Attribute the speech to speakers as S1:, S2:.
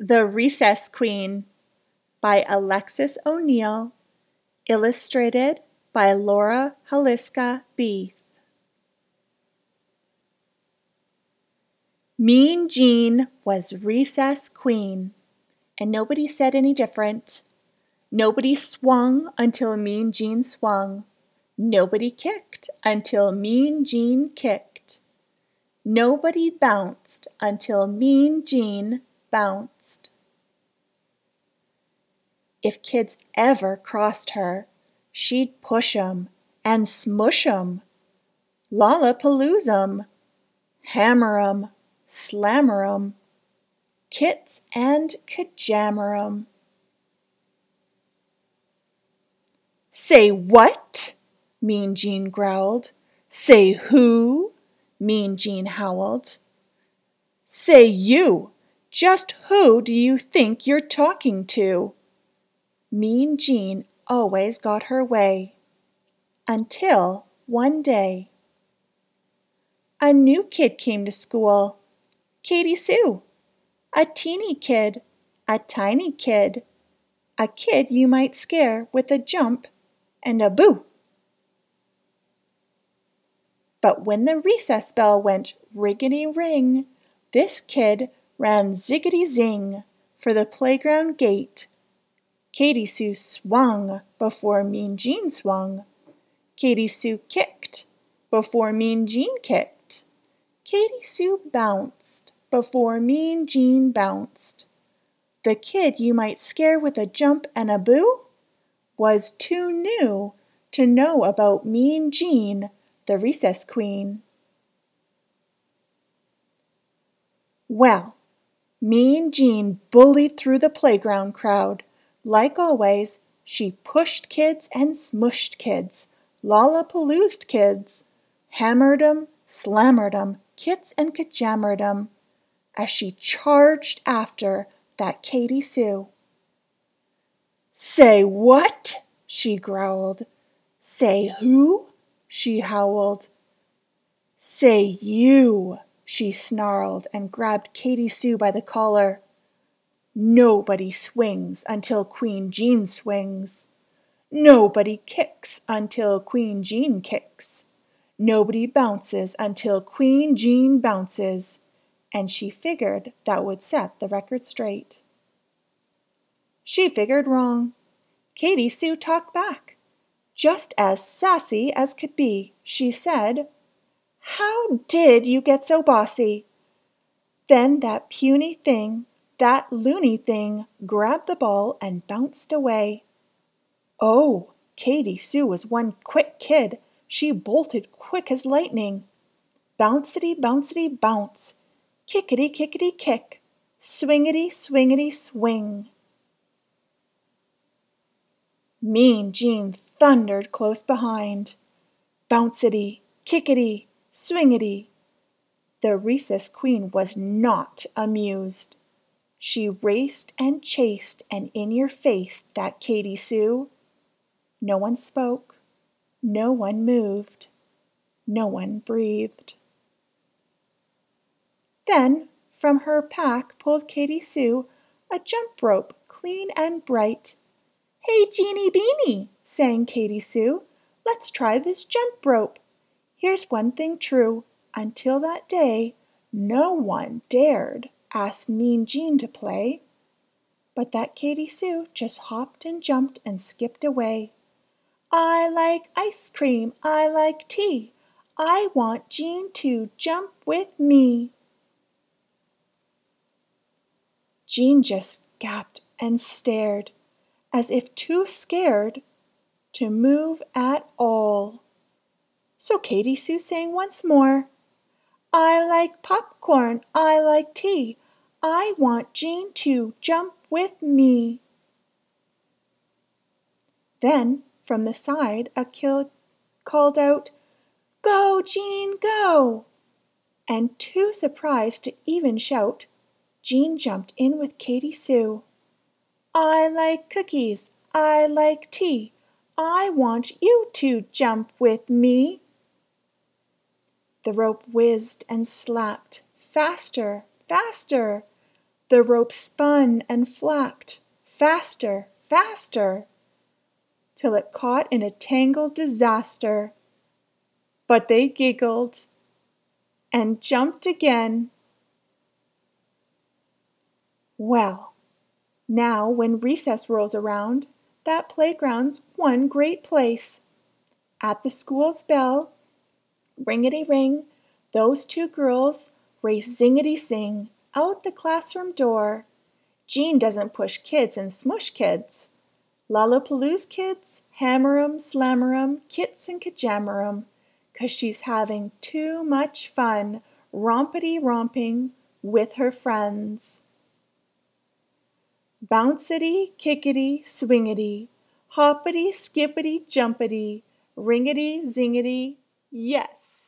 S1: The Recess Queen by Alexis O'Neill, illustrated by Laura Haliska Beath. Mean Jean was Recess Queen, and nobody said any different. Nobody swung until Mean Jean swung. Nobody kicked until Mean Jean kicked. Nobody bounced until Mean Jean bounced. If kids ever crossed her, she'd push 'em and smush 'em, lollapalooza 'em, hammer 'em, slammer 'em, kits and kajammer 'em. Say what? Mean Jean growled. Say who? Mean Jean howled. Say you, just who do you think you're talking to? Mean Jean always got her way, until one day a new kid came to school, Katy Sue, a teeny kid, a tiny kid, a kid you might scare with a jump and a boo. But when the recess bell went riggedy-ring, this kid ran ziggity-zing for the playground gate. Katy Sue swung before Mean Jean swung. Katy Sue kicked before Mean Jean kicked. Katy Sue bounced before Mean Jean bounced. The kid you might scare with a jump and a boo was too new to know about Mean Jean, the Recess Queen. Well, Mean Jean bullied through the playground crowd. Like always, she pushed kids and smushed kids, lollapaloozed kids, hammered 'em, slammered 'em, kits and kajammered 'em, as she charged after that Katy Sue. Say what? She growled. Say who? She howled. Say you, she snarled and grabbed Katy Sue by the collar. Nobody swings until Queen Jean swings. Nobody kicks until Queen Jean kicks. Nobody bounces until Queen Jean bounces. And she figured that would set the record straight. She figured wrong. Katy Sue talked back. Just as sassy as could be, she said, "How did you get so bossy?" Then that puny thing, that loony thing, grabbed the ball and bounced away. Oh, Katy Sue was one quick kid. She bolted quick as lightning. Bouncity, bouncity, bounce. Kickety, kickety, kick. Swingety, swingety, swing. Mean Jean thundered close behind. Bouncity, kickety, swingety. The Recess Queen was not amused. She raced and chased and in your face that Katy Sue. No one spoke. No one moved. No one breathed. Then from her pack pulled Katy Sue a jump rope clean and bright. "Hey, Jeanie Beanie," sang Katy Sue, "let's try this jump rope. Here's one thing true, until that day, no one dared ask Mean Jean to play." But that Katy Sue just hopped and jumped and skipped away. "I like ice cream, I like tea, I want Jean to jump with me." Jean just gasped and stared, as if too scared to move at all. So Katy Sue sang once more, "I like popcorn, I like tea, I want Jean to jump with me." Then from the side a kid called out, "Go, Jean, go!" And too surprised to even shout, Jean jumped in with Katy Sue. "I like cookies, I like tea, I want you to jump with me." The rope whizzed and slapped, faster, faster. The rope spun and flapped, faster, faster, till it caught in a tangled disaster. But they giggled and jumped again. Well, now when recess rolls around, that playground's one great place. At the school's bell, ringety-ring, those two girls race zingety-sing out the classroom door. Jean doesn't push kids and smush kids. Lollapalooza kids, hammer 'em, slammer 'em, kits and kajammer 'em, 'cause she's having too much fun rompity-romping with her friends. Bouncity, kickity, swingity, hoppity, skippity, jumpity, ringety, zingety, yes!